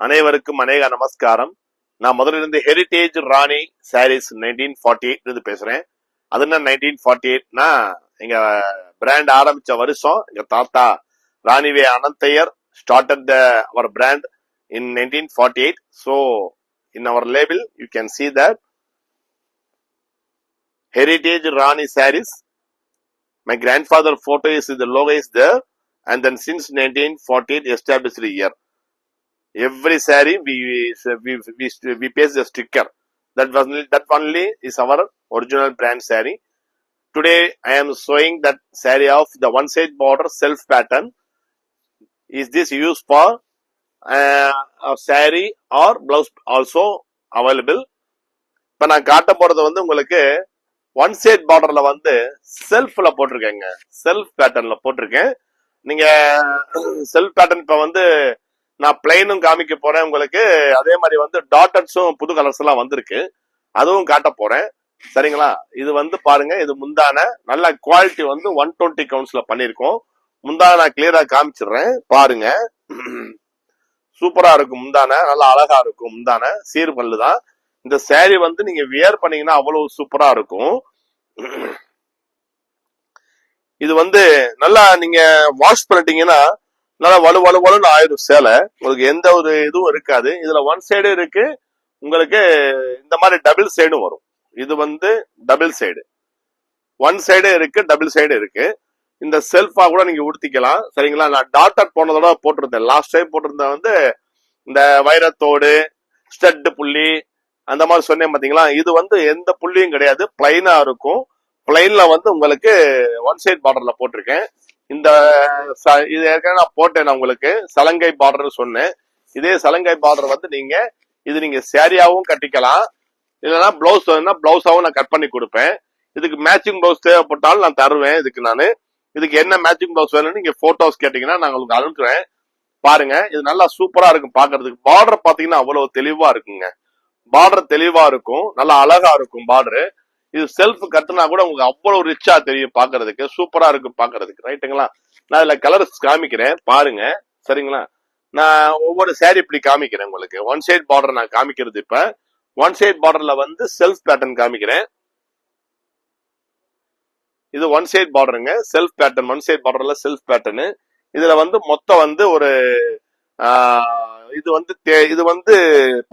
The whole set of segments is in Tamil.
அனைவருக்கும் அநேக நமஸ்காரம். நான் முதல்ல இருந்து ஹெரிடேஜ் ராணி சாரீஸ் 1948 இருந்து பேசுறேன். அது என்ன 1948னா எங்க பிராண்ட் ஆரம்பிச்ச வருஷம். எங்க தாத்தா ராணிவே அனந்தையர் started our brand in 1948. So in our label you can see that Heritage Rani sarees. My grandfather photo is the logo is there, and then since 1948 established year. Every saree we paste the sticker. That only is our original brand saree. Today I am showing that saree of the one side border self pattern. Is this used for a saree or blouse also available? இப்ப நான் காட்ட போறது வந்து உங்களுக்கு ஒன் சைட் பார்டர்ல வந்து செல்ஃப்ல போட்டிருக்கேங்க. செல்ஃப் பேட்டர்ன்ல போட்டிருக்கேன். நீங்க செல்ஃப் பேட்டர்ன் இப்ப வந்து நான் பிளைனும் காமிக்க போறேன் உங்களுக்கு. அதே மாதிரி வந்து டாட்டர்ஸும் புது கலர்ஸ் எல்லாம் வந்திருக்கு, அதுவும் காட்ட போறேன். சரிங்களா? இது வந்து பாருங்க, இது முந்தான நல்ல குவாலிட்டி வந்து 120 கவுண்ட்ஸ்ல பண்ணிருக்கோம். முந்தான நான் கிளியரா காமிச்சிடுறேன் பாருங்க. சூப்பரா இருக்கும் முந்தான, நல்லா அழகா இருக்கும் முந்தான. சீர்பல்லு தான். இந்த சேரீ வந்து நீங்க வியர் பண்ணீங்கன்னா அவ்வளவு சூப்பரா இருக்கும். இது வந்து நல்லா நீங்க வாஷ் பண்ணிட்டீங்கன்னா நல்லா வலுவலுன்னு ஆயிரும் சேலை. உங்களுக்கு எந்த ஒரு இதுவும் இருக்காது. இதுல ஒன் சைடு இருக்கு, உங்களுக்கு இந்த மாதிரி டபுள் சைடும் வரும். இது வந்து டபுள் சைடு, ஒன் சைடு இருக்கு, டபுள் சைடு இருக்கு. இந்த செல்ஃபா கூட நீங்க உடுத்திக்கலாம். சரிங்களா? நான் டாட்டர் போனதோட போட்டிருந்தேன். லாஸ்ட் டைம் போட்டிருந்தேன் வந்து இந்த வைரத்தோடு ஸ்டட் புள்ளி அந்த மாதிரி சொன்னேன் பாத்தீங்களா. இது வந்து எந்த புள்ளியும் கிடையாது, பிளைனா இருக்கும். பிளைன்ல வந்து உங்களுக்கு ஒன் சைட் பார்டர்ல போட்டிருக்கேன். இந்த இது ஏற்கனவே நான் போட்டேன் உங்களுக்கு சலங்கை பார்டர் சொன்னேன். இதே சலங்கை பார்டர் வந்து நீங்க சேரியாவும் கட்டிக்கலாம், இல்லைன்னா பிளவுஸ் வேணும்னா பிளவுஸாவும் நான் கட் பண்ணி கொடுப்பேன். இதுக்கு மேட்சிங் பிளவுஸ் தேவைப்பட்டாலும் நான் தருவேன். இதுக்கு என்ன மேட்சிங் பிளவுஸ் வேணும்னு நீங்க போட்டோஸ் கேட்டீங்கன்னா நான் உங்களுக்கு அனுப்புறேன். பாருங்க, இது நல்லா சூப்பரா இருக்கும் பாக்குறதுக்கு. பார்டர் பாத்தீங்கன்னா அவ்வளவு தெளிவா இருக்குங்க. பார்டர் தெளிவா இருக்கும், நல்லா அழகா இருக்கும் பார்டர். இது செல்ஃப் கட்டுனா கூட உங்களுக்கு அவ்வளவு ரிச்சா தெரியும் பாக்குறதுக்கு. சூப்பரா இருக்கும் பாக்குறதுக்கு. ரைட்டுங்களா? நான் இதுல கலர்ஸ் காமிக்கிறேன் பாருங்க. சரிங்களா? நான் ஒவ்வொரு சேரீ இப்படி காமிக்கிறேன் உங்களுக்கு. ஒன் சைட் பார்டர் நான் காமிக்கிறது. இப்ப ஒன் சைட் பார்டர்ல வந்து செல்ஃப் பேட்டர்ன் காமிக்கிறேன். இது ஒன் சைட் பார்டருங்க, செல்ஃப் பேட்டர்ன். ஒன் சைட் பார்டர்ல செல்ஃப் பேட்டர்னு. இதுல வந்து மொத்தம் வந்து ஒரு இது வந்து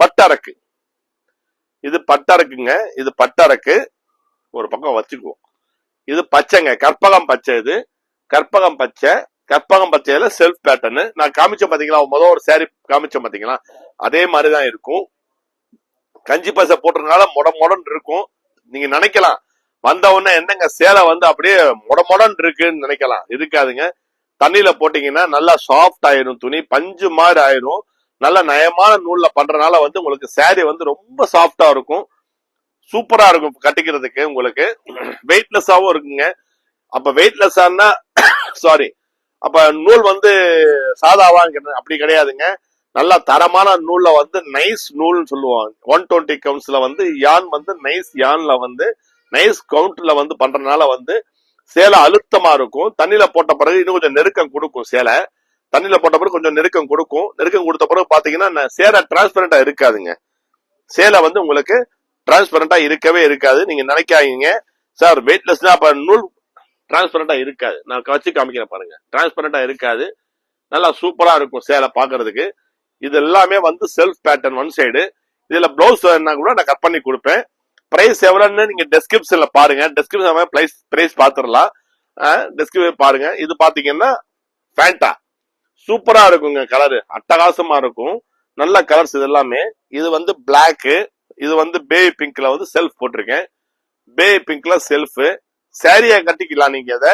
பட்டரக்கு. இது பட்டரக்குங்க. இது பட்டரக்கு ஒரு பக்கம் வச்சுக்குவோம். இது பச்சைங்க, கற்பகம் பச்சை. இது கற்பகம் பச்சை. கற்பகம் பச்சையில செல்ஃப் பேட்டர்னு நான் காமிச்சேன் பாத்தீங்களா. முதல் ஒரு சாரி காமிச்சேன் பாத்தீங்களா, அதே மாதிரிதான் இருக்கும். கஞ்சி பசை போட்டதுனால மொடன் இருக்கும். நீங்க நினைக்கலாம் வந்த உடனே என்னங்க சேலை வந்து அப்படியே மொடன் இருக்குன்னு நினைக்கலாம். இருக்காதுங்க. தண்ணியில போட்டீங்கன்னா நல்லா சாஃப்ட் ஆயிரும், துணி பஞ்சு மாதிரி ஆயிரும். நல்ல நயமான நூல்ல பண்றதுனால வந்து உங்களுக்கு சாரி வந்து ரொம்ப சாஃப்டா இருக்கும், சூப்பரா இருக்கும் கட்டிக்கிறதுக்கு. உங்களுக்கு வெயிட்லெஸ்ஸாவும் இருக்குங்க. அப்ப வெயிட்லெஸ்ஸானா சாரி, அப்ப நூல் வந்து சாதாவா அப்படி கிடையாதுங்க. நல்ல தரமான நூல்ல வந்து நைஸ் நூல்னு சொல்லுவாங்க. 120 கவுண்ட்ஸ்ல வந்து யான் வந்து நைஸ் யான்ல வந்து நைஸ் கவுண்ட்ல வந்து பண்றதுனால வந்து சேலை அழுத்தமா இருக்கும். தண்ணியில போட்ட பிறகு இன்னும் கொஞ்சம் நெருக்கம் கொடுக்கும். சேலை தண்ணியில போட்ட பிறகு கொஞ்சம் நெருக்கம் கொடுக்கும். நெருக்கம் கொடுத்த பிறகு பாத்தீங்கன்னா சேலை டிரான்ஸ்பரண்டா இருக்காதுங்க. சேலை வந்து உங்களுக்கு டிரான்ஸ்பரண்டா இருக்கவே இருக்காது. நீங்க நினைக்காதீங்க சார் வெயிட்லெஸ்னா அப்ப நூல் டிரான்ஸ்பரண்டா இருக்காது. நான் வச்சு காமிக்கிறேன் பாருங்க. டிரான்ஸ்பரண்டா இருக்காது, நல்லா சூப்பரா இருக்கும் சேலை பாக்குறதுக்கு. இது எல்லாமே வந்து செல்ஃப் பேட்டர்ன் ஒன் சைடு. இதுல பிளவுஸ் வேணா கூட நான் கட் பண்ணி கொடுப்பேன். பிரைஸ் எவ்வளவுன்னு நீங்க டெஸ்கிரிப்ஷன்ல பாருங்க. Description price பாத்துடலாம். டெஸ்கிரிப்ஷன் பாருங்க. இது பாத்தீங்கன்னா ஃபேண்டா சூப்பரா இருக்குங்க. கலர் அட்டகாசமா இருக்கும். நல்ல கலர்ஸ் இது எல்லாமே. இது வந்து பிளாக், இது வந்து பேபி பிங்க்ல வந்து செல்ஃப் போட்டிருக்கேன். பேபி பிங்க்ல செல்ஃப் சாரியா கட்டிக்கலாம் நீங்க.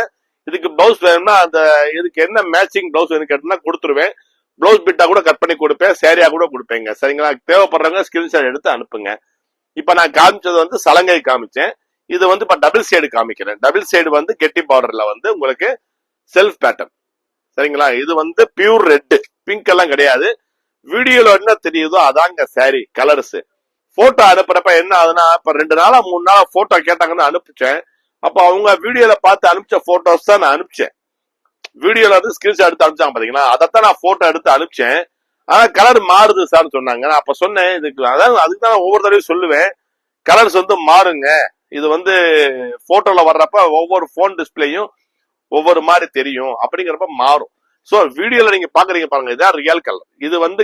இதுக்கு பிளவுஸ் வேணும்னா அந்த இதுக்கு என்ன மேட்சிங் பிளவுஸ் வேணும் கேட்டா கொடுத்துருவேன். பிளவுஸ் பிட்டா கூட கட் பண்ணி கொடுப்பேன், சாரியா கூட கொடுப்பேங்க. சரிங்களா? தேவைப்படுறவங்க ஸ்கிரீன்ஷாட் எடுத்து அனுப்புங்க. இப்ப நான் காமிச்சது வந்து சலங்கை காமிச்சேன். இது வந்து இப்ப டபுள் சைடு காமிக்கிறேன். டபுள் சைடு வந்து கெட்டி பார்டர்ல வந்து உங்களுக்கு செல்ஃப் பேட்டர்ன். சரிங்களா? இது வந்து பியூர் ரெட், பிங்க் எல்லாம் கிடையாது. வீடியோல என்ன தெரியுதோ அதாங்க சாரி கலர்ஸ். போட்டோ அனுப்புறப்ப என்ன ஆகுதுன்னா, இப்ப 2 நாளா 3 நாளா போட்டோ கேட்டாங்கன்னு அனுப்பிச்சேன். அப்ப அவங்க வீடியோல பார்த்து அனுப்பிச்ச போட்டோஸ் தான் நான் அனுப்பிச்சேன். வீடியோல வந்து ஸ்கிரீன்ஷாட் எடுத்து அனுப்பிச்சாங்க பாத்தீங்களா, அதைத்தான் நான் போட்டோ எடுத்து அனுப்பிச்சேன். ஆனா கலர் மாறுது சார் சொன்னாங்க. நான் அப்ப சொன்னேன் இதுக்கு, அதாவது அதுக்கு தான் ஒவ்வொரு தடவையும் சொல்லுவேன், கலர்ஸ் வந்து மாறுங்க. இது வந்து போட்டோல வர்றப்ப ஒவ்வொரு போன் டிஸ்பிளேயும் ஒவ்வொரு மாதிரி தெரியும், அப்படிங்கிறப்ப மாறும். சோ வீடியோல நீங்க பாக்குறீங்க பாருங்க, இதுதான் ரியல் கலர். இது வந்து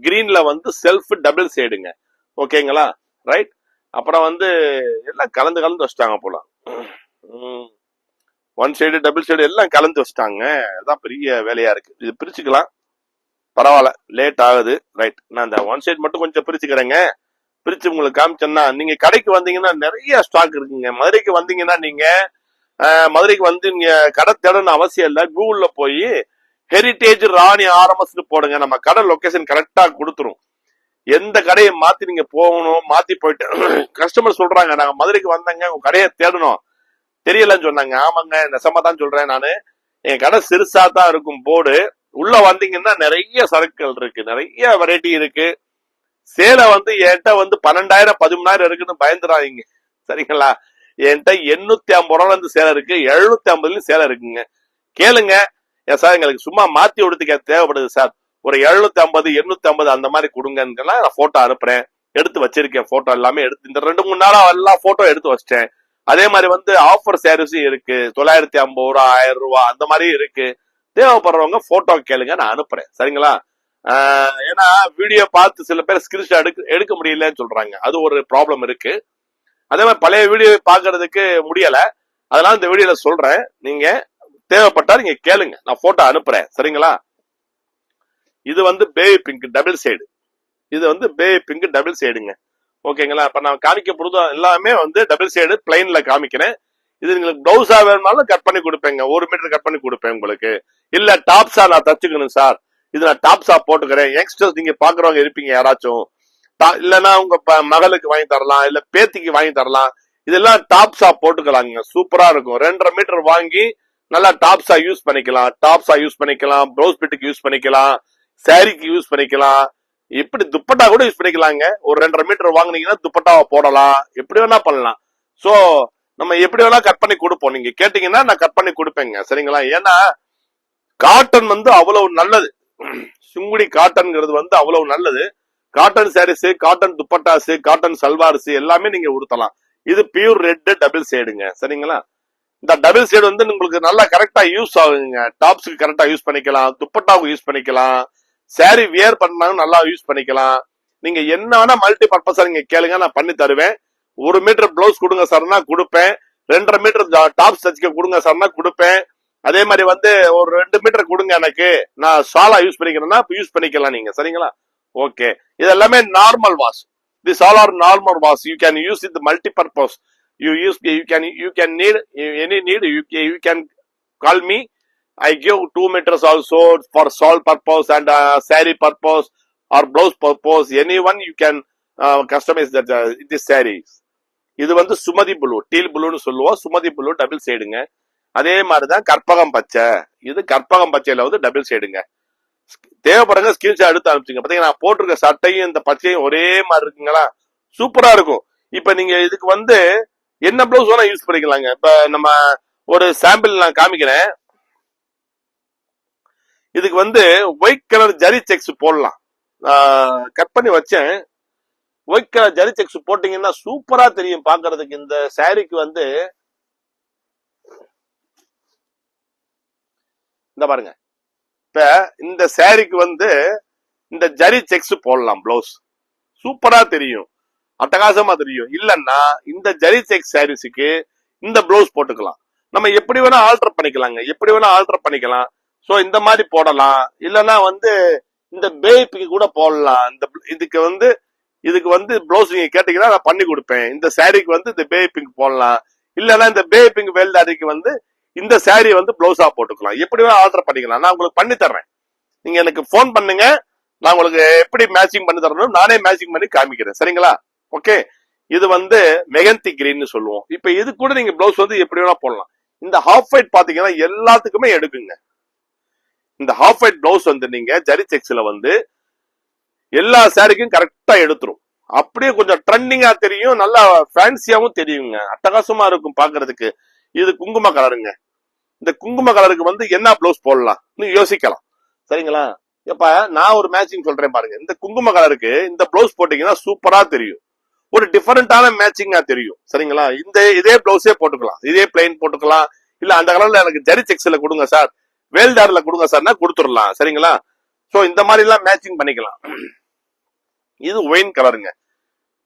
கிரீன்ல வந்து செல்ஃப் டபுள் ஷேடுங்க. ஓகேங்களா, ரைட். அப்புறம் வந்து எல்லாம் கலந்து கலந்து வச்சுட்டாங்க போல. ஒன் ஷேடு டபுள் ஷேடு எல்லாம் கலந்து வச்சுட்டாங்க. அதான் பெரிய வேலையா இருக்கு. இது பிரிச்சுக்கலாம், பரவாயில்ல, லேட் ஆகுது, ரைட். நான் இந்த ஒன் ஷேட் மட்டும் கொஞ்சம் பிரிச்சுக்கிறேங்க. பிரிச்சு உங்களுக்கு காமிச்சேன்னா, நீங்க கடைக்கு வந்தீங்கன்னா நிறைய ஸ்டாக் இருக்குங்க. மதுரைக்கு வந்தீங்கன்னா நீங்க மதுரைக்கு வந்து நீங்க கடை தேடணும்னு அவசியம் இல்ல. கூகுள்ல போய் ஹெரிடேஜ் ராணி ஆர்எம்எஸ் போடுங்க, நம்ம கடை லொகேஷன் கரெக்டா கொடுத்துரும். எந்த கடையை மாத்தி நீங்க போகணும், மாத்தி போயிட்டு கஸ்டமர் சொல்றாங்க நாங்க மதுரைக்கு வந்தங்க, உங்க கடையை தேடணும், தெரியலன்னு சொன்னாங்க. ஆமாங்க, நெசமா தான் சொல்றேன் நானு. என் கடை சிறுசா தான் இருக்கும் போர்டு. உள்ள வந்தீங்கன்னா நிறைய சரக்குகள் இருக்கு, நிறைய வெரைட்டி இருக்கு. சேலை வந்து என்கிட்ட வந்து 12,000 13,000 இருக்குன்னு பயந்துடாதீங்க, சரிங்களா. என்கிட்ட 850 ரூபால இருந்து சேலை இருக்கு, 750 சேலை இருக்குங்க. கேளுங்க, ஏன் சார் எங்களுக்கு சும்மா மாத்தி உடுத்துக்க தேவைப்படுது சார், ஒரு 750 850 அந்த மாதிரி கொடுங்கன்னா நான் போட்டோ அனுப்புறேன். எடுத்து வச்சிருக்கேன், போட்டோ எல்லாமே எடுத்து இந்த 2-3 நாளா எல்லா போட்டோ எடுத்து வச்சிட்டேன். அதே மாதிரி வந்து ஆஃபர் சாரீஸும் இருக்கு, 950 ரூபா 1000 ரூபா அந்த மாதிரி இருக்கு. தேவைப்படுறவங்க போட்டோ கேளுங்க, நான் அனுப்புறேன், சரிங்களா. ஏன்னா வீடியோ பார்த்து சில பேர் ஸ்கிரீன்ஷாட் எடுக்க முடியலன்னு சொல்றாங்க, அது ஒரு ப்ராப்ளம் இருக்கு. அதே மாதிரி பழைய வீடியோ பாக்குறதுக்கு முடியல, அதனால இந்த வீடியோல சொல்றேன். நீங்க தேவைப்பட்டா நீங்க கேளுங்க, நான் போட்டோ அனுப்புறேன், சரிங்களா. இது வந்து பேபி பிங்க் டபுள் சைடு, இது வந்து பேபி பிங்க் டபுள் சைடுங்க. ஓகேங்களா. இப்ப நான் காமிக்க போறது எல்லாமே வந்து டபுள் சைடு பிளைன்ல காமிக்கிறேன். இது உங்களுக்கு பிளவுஸா வேணுமாலும் கட் பண்ணி கொடுப்பேங்க, 1 மீட்டர் கட் பண்ணி கொடுப்பேன் உங்களுக்கு. இல்ல டாப்ஸா நான் தச்சுக்கணும் சார், இது நான் டாப்ஸா போட்டுக்கிறேன், யங்ஸ்டர்ஸ் நீங்க பாக்குறவங்க இருப்பீங்க யாராச்சும், இல்லன்னா உங்க மகளுக்கு வாங்கி தரலாம், இல்ல பேத்திக்கு வாங்கி தரலாம், இதெல்லாம் டாப்ஸா போட்டுக்கலாங்க, சூப்பரா இருக்கும். 2.5 மீட்டர் வாங்கி நல்லா டாப்ஸா யூஸ் பண்ணிக்கலாம், டாப்ஸா யூஸ் பண்ணிக்கலாம், ப்ளவுஸ் பிட்டுக்கு யூஸ் பண்ணிக்கலாம், சாரிக்கு யூஸ் பண்ணிக்கலாம், இப்படி துப்பட்டா கூட யூஸ் பண்ணிக்கலாங்க. ஒரு 2.5 மீட்டர் வாங்கினீங்கன்னா துப்பட்டாவை போடலாம், எப்படி வேணா பண்ணலாம். சோ நம்ம எப்படி வேணா கட் பண்ணி கொடுப்போம், நீங்க கேட்டீங்கன்னா நான் கட் பண்ணி கொடுப்பேங்க, சரிங்களா. ஏன்னா காட்டன் வந்து அவ்வளவு நல்லது, சுங்குடி காட்டன்ங்கிறது வந்து அவ்வளவு நல்லது. Cotton saris, cotton dupattas, cotton salwars எல்லாமே நீங்க உடுத்தலாம். இது பியூர் ரெட் டபுள் சைடுங்க, சரிங்களா. இந்த டபுள் சைடு வந்து உங்களுக்கு நல்லா கரெக்டா யூஸ் ஆகுங்க, டாப்ஸ்க்கு கரெக்டா யூஸ் பண்ணிக்கலாம், துப்பட்டாவுக்கு யூஸ் பண்ணிக்கலாம், சாரி வியர் பண்ணாலும் நல்லா யூஸ் பண்ணிக்கலாம். நீங்க என்ன மல்டி பர்பஸா நீங்க கேளுங்க, நான் பண்ணி தருவேன். 1 மீட்டர் பிளவுஸ் கொடுங்க சார்னா கொடுப்பேன், 2.5 மீட்டர் டாப்ஸ் தச்சுக்க கொடுங்க சார்னா கொடுப்பேன். அதே மாதிரி வந்து ஒரு 2 மீட்டர் கொடுங்க எனக்கு, நான் ஷாலா யூஸ் பண்ணிக்கிறேன்னா யூஸ் பண்ணிக்கலாம் நீங்க, சரிங்களா. ஓகே, இது எல்லாமே normal wash. This all are normal wash. You can use it multi-purpose. You can need any need. You can call me. I give 2 meters also for shawl purpose and saree purpose or blouse purpose. Anyone you can customize that this sarees. இது வந்து சுமதி ப்ளூ, டீல் ப்ளூன்னு சொல்லுவோம். சுமதி ப்ளூ டபுள் சைடுங்க. அதே மாதிரிதான் கற்பகம் பச்சை, இது கற்பகம் பச்சையில வந்து டபுள் சைடுங்க. தேவைப்படுங்க ஸ்கிரீன்ஷாட் எடுத்து அனுப்பிச்சுங்க. பாத்தீங்கன்னா நான் போட்டிருக்க சட்டையும் இந்த பச்சையும் ஒரே மாதிரி இருக்குங்களா, சூப்பரா இருக்கும். இப்ப நீங்க இதுக்கு வந்து என்ன பிளவுஸ் வேணா யூஸ் பண்ணிக்கலாங்க. இப்ப நம்ம ஒரு சாம்பிள் நான் காமிக்கிறேன். இதுக்கு வந்து ஒயிட் கலர் ஜரி செக்ஸ் போடலாம், கட் பண்ணி வச்சேன். ஒயிட் கலர் ஜரி செக்ஸ் போட்டீங்கன்னா சூப்பரா தெரியும் பாக்குறதுக்கு. இந்த சாரிக்கு வந்து இந்த பாருங்க, இப்ப இந்த சாரிக்கு வந்து இந்த ஜரி செக்ஸ் போடலாம், பிளவுஸ் சூப்பரா தெரியும், அட்டகாசமா தெரியும். இல்லன்னா இந்த ஜரி செக்ஸ் சாரீஸுக்கு இந்த பிளவுஸ் போட்டுக்கலாம். நம்ம எப்படி வேணா ஆல்டர் பண்ணிக்கலாங்க, எப்படி வேணா ஆல்டர் பண்ணிக்கலாம். சோ இந்த மாதிரி போடலாம். இல்லன்னா வந்து இந்த பேபிக்கு கூட போடலாம். இதுக்கு வந்து பிளவுஸ் நீங்க கேட்டீங்கன்னா நான் பண்ணி கொடுப்பேன். இந்த சாரிக்கு வந்து இந்த பேபி பிங்க் போடலாம். இல்லன்னா இந்த பேபி பிங்க் வெல்தாரிக்கு வந்து இந்த சாரி வந்து பிளவுஸா போட்டுக்கலாம். எப்படி வேணா ஆல்டர் பண்ணிக்கலாம், நான் உங்களுக்கு பண்ணி தர்றேன். நீங்க எனக்கு போன் பண்ணுங்க, நான் உங்களுக்கு எப்படி மேட்சிங் பண்ணி தரணும் நானே மேட்சிங் பண்ணி காமிக்கிறேன், சரிங்களா. ஓகே, இது வந்து மெகந்தி கிரீன் சொல்லுவோம். இப்ப இது கூட நீங்க பிளவுஸ் வந்து எப்படி வேணா போடலாம். இந்த ஹாஃப் ஒயிட் பாத்தீங்கன்னா எல்லாத்துக்குமே எடுக்குங்க. இந்த ஹாஃப் ஒயிட் பிளவுஸ் வந்து நீங்க ஜரி செக்ஸ்ல வந்து எல்லா சாரிக்கும் கரெக்டா எடுத்துரும். அப்படியே கொஞ்சம் ட்ரெண்டிங்கா தெரியும், நல்லா ஃபேன்சியாவும் தெரியுங்க, அட்டகாசமா இருக்கும் பாக்குறதுக்கு. இது குங்கும கலருங்க. இந்த குங்கும கலருக்கு வந்து என்ன பிளவுஸ் போடலாம் நீங்க யோசிக்கலாம், சரிங்களா. இப்ப நான் ஒரு மேட்சிங் சொல்றேன் பாருங்க. இந்த குங்கும கலருக்கு இந்த பிளவுஸ் போட்டீங்கன்னா சூப்பரா தெரியும். ஒரு டிஃபரெண்டான மேட்சிங்கா தெரியும். சரிங்களா? இதே பிளவுஸே போட்டுக்கலாம், இதே பிளைன் போட்டுக்கலாம். இல்ல அந்த கலர்ல எனக்கு ஜரி செக்ஸ்ல கொடுங்க சார், வேல்டார்ல கொடுங்க சார்னா கொடுத்துடலாம். சரிங்களா? சோ இந்த மாதிரி எல்லாம் மேட்சிங் பண்ணிக்கலாம். இது ஒயின் கலருங்க,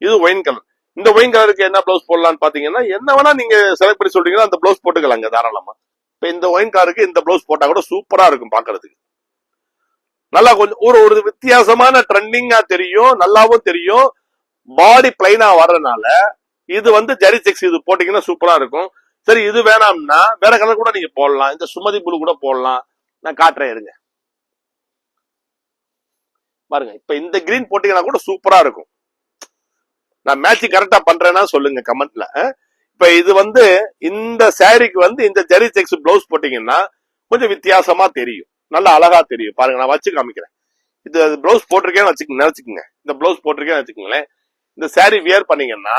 இது ஒயின் கலர். இந்த ஒயின் கலருக்கு என்ன பிளவுஸ் போடலாம்னு பாத்தீங்கன்னா, என்ன வேணா நீங்க செலக்ட் பண்ணி சொல்றீங்கன்னா அந்த பிளவுஸ் போட்டுக்கலாங்க தாராளமா. இப்ப இந்த ஒயின் கலருக்கு இந்த பிளவுஸ் போட்டா கூட சூப்பரா இருக்கும் பாக்குறதுக்கு. நல்லா கொஞ்சம் ஒரு வித்தியாசமான ட்ரெண்டிங்கா தெரியும், நல்லாவும் தெரியும். பாடி பிளைனா வர்றதுனால இது வந்து ஜரி செக்ஸ் இது போட்டீங்கன்னா சூப்பரா இருக்கும். சரி, இது வேணாம்னா வேற கலர் கூட நீங்க போடலாம். இந்த சுமதி புளு கூட போடலாம். நான் காட்டுறேன் இருங்க பாருங்க. இப்ப இந்த கிரீன் போட்டீங்கன்னா கூட சூப்பரா இருக்கும். நான் மேட்சிங் கரெக்டா பண்றேன்னா சொல்லுங்க கமெண்ட்ல. இப்ப இது வந்து இந்த சாரிக்கு வந்து இந்த ஜரி செக்ஸ் பிளவுஸ் போட்டீங்கன்னா கொஞ்சம் வித்தியாசமா தெரியும், நல்லா அழகா தெரியும். பாருங்க, நான் வச்சு காமிக்கிறேன். இது பிளவுஸ் போட்டிருக்கேன்னு நினைச்சுக்கோங்க. இந்த பிளவுஸ் போட்டிருக்கேன்னு வச்சுக்கோங்களேன். இந்த சாரி வியர் பண்ணீங்கன்னா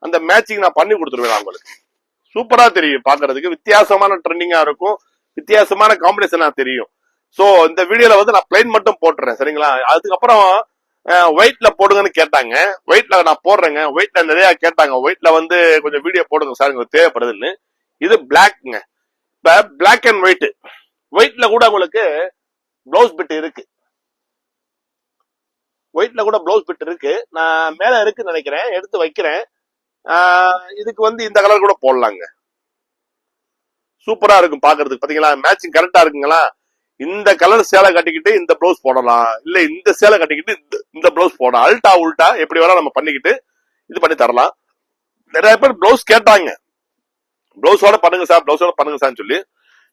அந்த மேட்சிங் நான் பண்ணி கொடுத்துருவேன் உங்களுக்கு. சூப்பரா தெரியும் பாக்குறதுக்கு, வித்தியாசமான ட்ரெண்டிங்கா இருக்கும், வித்தியாசமான காம்பினேஷனா தெரியும். சோ இந்த வீடியோல வந்து நான் பிளைன் மட்டும் போட்டுறேன். சரிங்களா? அதுக்கப்புறம் ஒயிட்ல போடுங்கன்னு கேட்டாங்க. ஒயிட்ல நான் போடுறேங்க. ஒயிட்ல நிறைய கேட்டாங்க, ஒயிட்ல வந்து கொஞ்சம் வீடியோ போடுங்க சார் உங்களுக்கு தேவைப்படுதுன்னு. இது பிளாக்ங்க. இப்ப பிளாக் அண்ட் ஒயிட், ஒயிட்ல கூட உங்களுக்கு பிளவுஸ் பிட் இருக்கு. ஒயிட்ல கூட பிளவுஸ் பிட் இருக்கு. நான் மேல இருக்குன்னு நினைக்கிறேன், எடுத்து வைக்கிறேன். இதுக்கு வந்து இந்த கலர் கூட போடலாங்க. சூப்பரா இருக்கும் பாக்குறதுக்கு. பாத்தீங்களா? மேட்சிங் கரெக்டா இருக்குங்களா? இந்த கலர் சேலை கட்டிக்கிட்டு இந்த பிளவுஸ் போடலாம், இல்ல இந்த சேலை கட்டிக்கிட்டு இந்த பிளவுஸ் போடலாம். அல்டா உல்டா எப்படி வேணா நம்ம பண்ணிக்கிட்டு இது பண்ணி தரலாம். நிறைய பேர் பிளவுஸ் கேட்டாங்க, பிளவுஸோட பண்ணுங்க சார், பிளவுஸோட பண்ணுங்க சார்னு சொல்லி.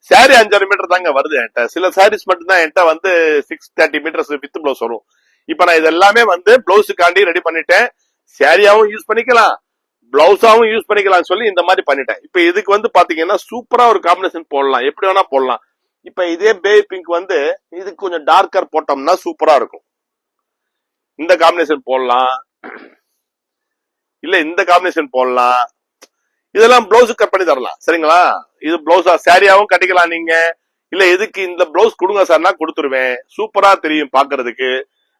சாரி 5 மீட்டர் தாங்க வருது என்கிட்ட. சில சாரீஸ் மட்டும் தான் என்கிட்ட வந்து 630 மீட்டர்ஸ் வித் பிளவுஸ் வரும். இப்ப நான் இதெல்லாமே வந்து பிளவுஸுக்காண்டி ரெடி பண்ணிட்டேன். சாரியாவும் யூஸ் பண்ணிக்கலாம், பிளவுஸாவும் யூஸ் பண்ணிக்கலாம் சொல்லி இந்த மாதிரி பண்ணிட்டேன். இப்ப இதுக்கு வந்து பாத்தீங்கன்னா சூப்பரா ஒரு காம்பினேஷன் போடலாம், எப்படி வேணா போடலாம். இப்ப இதே பேபி பிங்க் வந்து இதுக்கு கொஞ்சம் டார்க்கர் போட்டோம்னா சூப்பரா இருக்கும். இந்த காம்பினேஷன் போடலாம், இல்ல இந்த காம்பினேஷன் போடலாம். இதெல்லாம் பிளவுஸ் கட் பண்ணி தரலாம். சரிங்களா? இது பிளவுஸா சாரியாவும் கட்டிக்கலாம் நீங்க. இல்ல இதுக்கு இந்த பிளவுஸ் கொடுங்க சார்னா கொடுத்துருவேன். சூப்பரா தெரியும் பாக்குறதுக்கு.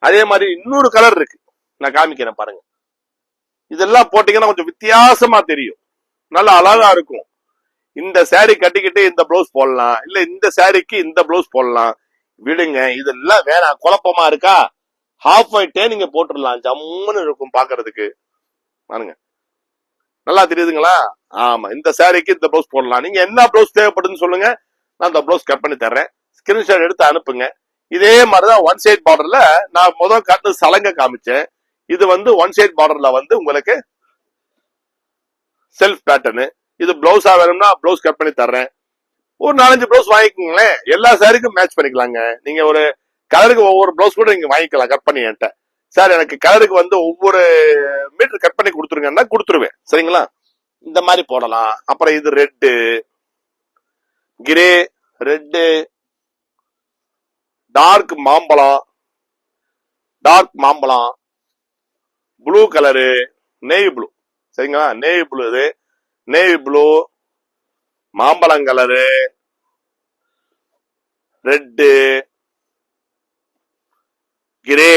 அதே மாதிரி இன்னொரு கலர் இருக்கு, நான் காமிக்கிறேன் பாருங்க. இதெல்லாம் போட்டீங்கன்னா கொஞ்சம் வித்தியாசமா தெரியும், நல்லா அழகா இருக்கும். இந்த சாரி கட்டிக்கிட்டு இந்த பிளவுஸ் போடலாம், இல்ல இந்த சாரிக்கு இந்த பிளவுஸ் போடலாம். விடுங்க, இதெல்லாம் வேணாம், குழப்பமா இருக்கா? ஹாஃப் ஒயிட்டே நீங்க போட்டுடலாம், ஜம்முன்னு இருக்கும் பாக்குறதுக்கு. பாருங்க, நல்லா தெரியுதுங்களா? ஆமா, இந்த சாரிக்கு இந்த பிளவுஸ் போடலாம். நீங்க என்ன பிளவுஸ் தேவைப்படுதுன்னு சொல்லுங்க, நான் இந்த பிளவுஸ் கட் பண்ணி தர்றேன். ஸ்கிரீன்ஷாட் எடுத்து அனுப்புங்க. இதே மாதிரிதான் ஒன் சைட் பார்டர்ல நான் முதல் காட்டு சலங்க காமிச்சேன். இது வந்து ஒன் சைட் பார்டர்ல வந்து உங்களுக்கு செல்ஃப் பேட்டர்னு. இது பிளவுஸா வேணும்னா பிளவுஸ் கட் பண்ணி தர்றேன். ஒரு 4-5 பிளவுஸ் வாங்கிக்கோங்களேன், எல்லா சாரிக்கும் மேட்ச் பண்ணிக்கலாங்க. நீங்க ஒரு கலருக்கு ஒவ்வொரு பிளவுஸ் கூட நீங்க வாங்கிக்கலாம் கட் பண்ணி. என்கிட்ட சார் எனக்கு கலருக்கு வந்து ஒவ்வொரு மீட்டர் கட் பண்ணி கொடுத்துருங்கன்னா கொடுத்துருவேன். சரிங்களா? இந்த மாதிரி போடலாம். அப்புறம் இது ரெட்டு, கிரே, ரெட்டு, டார்க் மாம்பழம், ப்ளூ கலரு, நேவி ப்ளூ. சரிங்களா? நேவி ப்ளூ, இது நேவி ப்ளூ, மாம்பழம் கலரு, ரெட்டு, கிரே,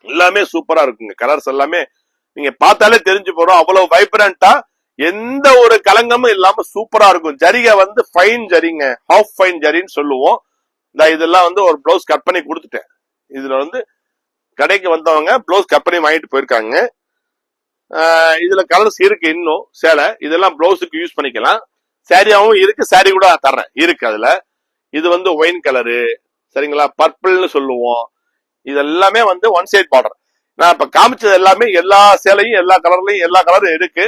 எல்லாமே சூப்பரா இருக்குங்க. கலர்ஸ் எல்லாமே நீங்க பார்த்தாலே தெரிஞ்சு போறோம், அவ்வளவு வைப்ரண்டா, எந்த ஒரு கலங்கமும் இல்லாம சூப்பரா இருக்கும். ஜரிகை வந்து ஃபைன் ஜரிங்க, ஹாஃப் ஃபைன் ஜரின்னு சொல்லுவோம். இதெல்லாம் வந்து ஒரு பிளவுஸ் கட் பண்ணி கொடுத்துட்டேன். இதுல வந்து கடைக்கு வந்தவங்க பிளவுஸ் கட் பண்ணி வாங்கிட்டு போயிருக்காங்க. இதுல கலர்ஸ் இருக்கு இன்னும் சேலை. இதெல்லாம் பிளவுஸுக்கு யூஸ் பண்ணிக்கலாம். சாரியாவும் இருக்கு, சாரி கூட தர்றேன் இருக்கு அதுல. இது வந்து ஒயின் கலரு, சரிங்களா? பர்பிள்னு சொல்லுவோம். இது எல்லாமே வந்து ஒன் சைட் பார்டர். நான் இப்ப காமிச்சது எல்லாமே எல்லா சேலையும் எல்லா கலர்லயும் எல்லா கலரும் இருக்கு.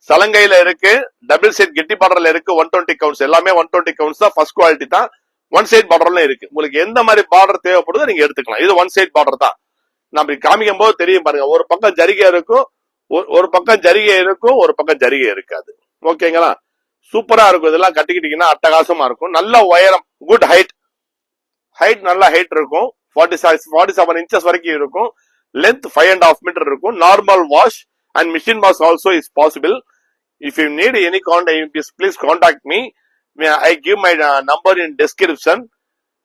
சலங்கையில இருக்கு, டபுள் சைட் கெட்டி பார்டர்ல இருக்கு. 120 கவுண்ட்ஸ், எல்லாமே 120 கவுண்ட்ஸ் தான், ஃபர்ஸ்ட் குவாலிட்டி தான். ஒன் சைட் பார்டர்ல இருக்கு. உங்களுக்கு எந்த மாதிரி பார்டர் தேவைப்படுதோ நீங்க எடுத்துக்கலாம். இது ஒன் சைட் பார்டர் தான். நம்ம காமிக்கும் போது தெரியும் பாருங்க, ஒரு பக்கம் ஜரிகை இருக்கும், ஒரு பக்கம் ஜரிகை இருக்கும், ஒரு பக்கம் ஜரிகை இருக்காது. ஓகேங்களா? சூப்பரா இருக்கும். இதெல்லாம் கட்டிக்கிட்டீங்கன்னா அட்டகாசமா இருக்கும். நல்ல உயரம், குட் ஹைட் நல்ல ஹைட் இருக்கும். 47 inches வரைக்கும் இருக்கும். லென்த் 5.5 மீட்டர் இருக்கும். Normal wash and machine wash also is possible. If you need any contact, please contact me. I give my number in description.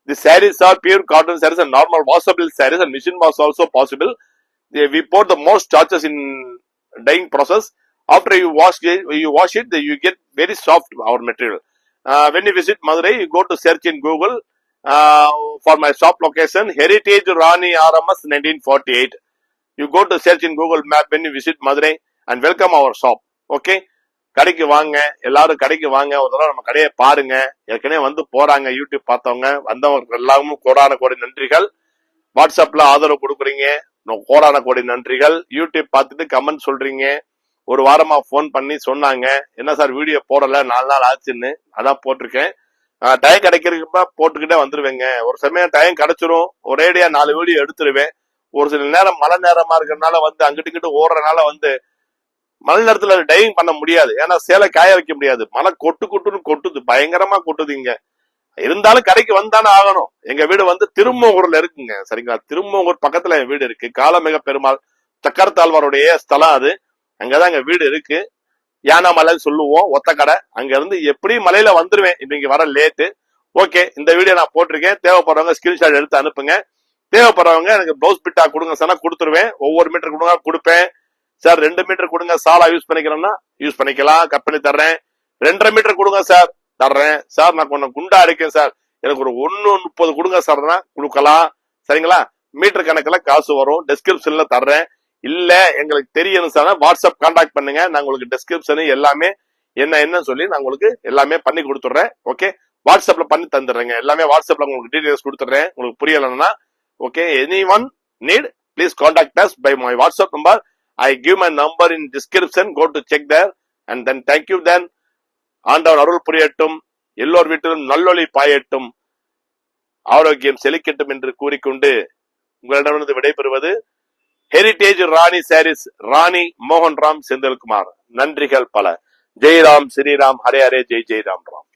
The sarees are pure cotton sarees and normal washable sarees, and machine wash also possible. We put the most charges in dyeing process. After you wash it, you get very soft our material. When you visit Madurai, you go to search in Google for my shop location, Heritage Rani RMS 1948. You go to search in Google map when you visit Madurai and welcome our shop. Okay? கடைக்கு வாங்க, எல்லாரும் கடைக்கு வாங்க, ஒரு தடவை நம்ம கடையை பாருங்க. ஏற்கனவே வந்து போறாங்க, யூடியூப் பார்த்தவங்க, வந்தவங்க எல்லாரும் கோடான கோடி நன்றிகள். வாட்ஸ்அப்ல ஆதரவு கொடுக்குறீங்க, கோடான கோடி நன்றிகள். யூடியூப் பார்த்துட்டு கமெண்ட் சொல்றீங்க. ஒரு வாரமா போன் பண்ணி சொன்னாங்க, என்ன சார் வீடியோ போடல, 4 நாள் ஆச்சுன்னு. அதான் போட்டிருக்கேன். டைம் கிடைக்கிறப்ப போட்டுக்கிட்டே வந்துருவேங்க. ஒரு சமயம் டைம் கிடைச்சிரும், ஒரேடியா 4 வீடியோ எடுத்துருவேன். ஒரு சில நேரம் மழை நேரமா இருக்கிறதுனால வந்து அங்கிட்டு இங்கிட்டு ஓடுறதுனால வந்து மழை நேரத்துல டைவிங் பண்ண முடியாது. ஏன்னா சேலை காய வைக்க முடியாது. மழை கொட்டுன்னு கொட்டுது, பயங்கரமா கொட்டுது இங்க. இருந்தாலும் கடைக்கு வந்தானே ஆகணும். எங்க வீடு வந்து திருமோகூர்ல இருக்குங்க. சரிங்களா? திருமோகூர் பக்கத்துல என் வீடு இருக்கு. காலமிக பெருமாள் சக்கரத்தாழ்வாருடைய ஸ்தலம் அது. அங்கதான் எங்க வீடு இருக்கு. யானாமலைன்னு சொல்லுவோம், ஒத்த கடை. அங்க இருந்து எப்படி மலையில வந்துருவேன். இன்னைக்கு வர லேட்டு. ஓகே, இந்த வீடியோ நான் போட்டிருக்கேன். தேவைப்படுறவங்க ஸ்கிரீன்ஷாட் எடுத்து அனுப்புங்க. தேவைப்படுறவங்க எனக்கு பிளவுஸ் பிட்டா கொடுங்க சார், கொடுத்துருவேன். ஒவ்வொரு மீட்டர் கொடுங்க, கொடுப்பேன். சார் 2 மீட்டர் கொடுங்க, சாலா யூஸ் பண்ணிக்கிறேன்னா யூஸ் பண்ணிக்கலாம், கட் பண்ணி தர்றேன். 2.5 மீட்டர் கொடுங்க சார், தர்றேன். சார் நான் கொஞ்சம் குண்டா இருக்கேன் சார், எனக்கு ஒரு 1.30 கொடுங்க சார்னா கொடுக்கலாம். சரிங்களா? மீட்டர் கணக்குல காசு வரும், டிஸ்கிரிப்ஷன்ல தர்றேன். இல்ல எங்களுக்கு தெரியணும் சார், வாட்ஸ்அப் கான்டாக்ட் பண்ணுங்க. நான் உங்களுக்கு டிஸ்கிரிப்ஷன் எல்லாமே என்ன சொல்லி நான் உங்களுக்கு எல்லாமே பண்ணி கொடுத்துட்றேன். ஓகே, வாட்ஸ்அப்ல பண்ணி தந்துடுறேங்க. எல்லாமே வாட்ஸ்அப்ல உங்களுக்கு டீடைல்ஸ் கொடுத்துட்றேன். உங்களுக்கு புரியலன்னா okay, anyone need please contact us by my WhatsApp number. I give my number in description. Go to check there and then thank you. Then ஆண்டவர் அருள் புரியட்டும், எல்லோர் வீட்டிலும் நல்லொளி பாயட்டும், ஆரோக்கியம் செழிக்கட்டும் என்று கூறிக்கொண்டு உங்களிடமிருந்து விடைபெறுவது ஹெரிடேஜ் ராணி சாரீஸ், ராணி மோகன் ராம் செந்தில்குமார். நன்றிகள் பல. ஜெய்ராம், ஸ்ரீராம், ஹரே ஹரே, ஜெய் ஜெய் ராம் ராம்.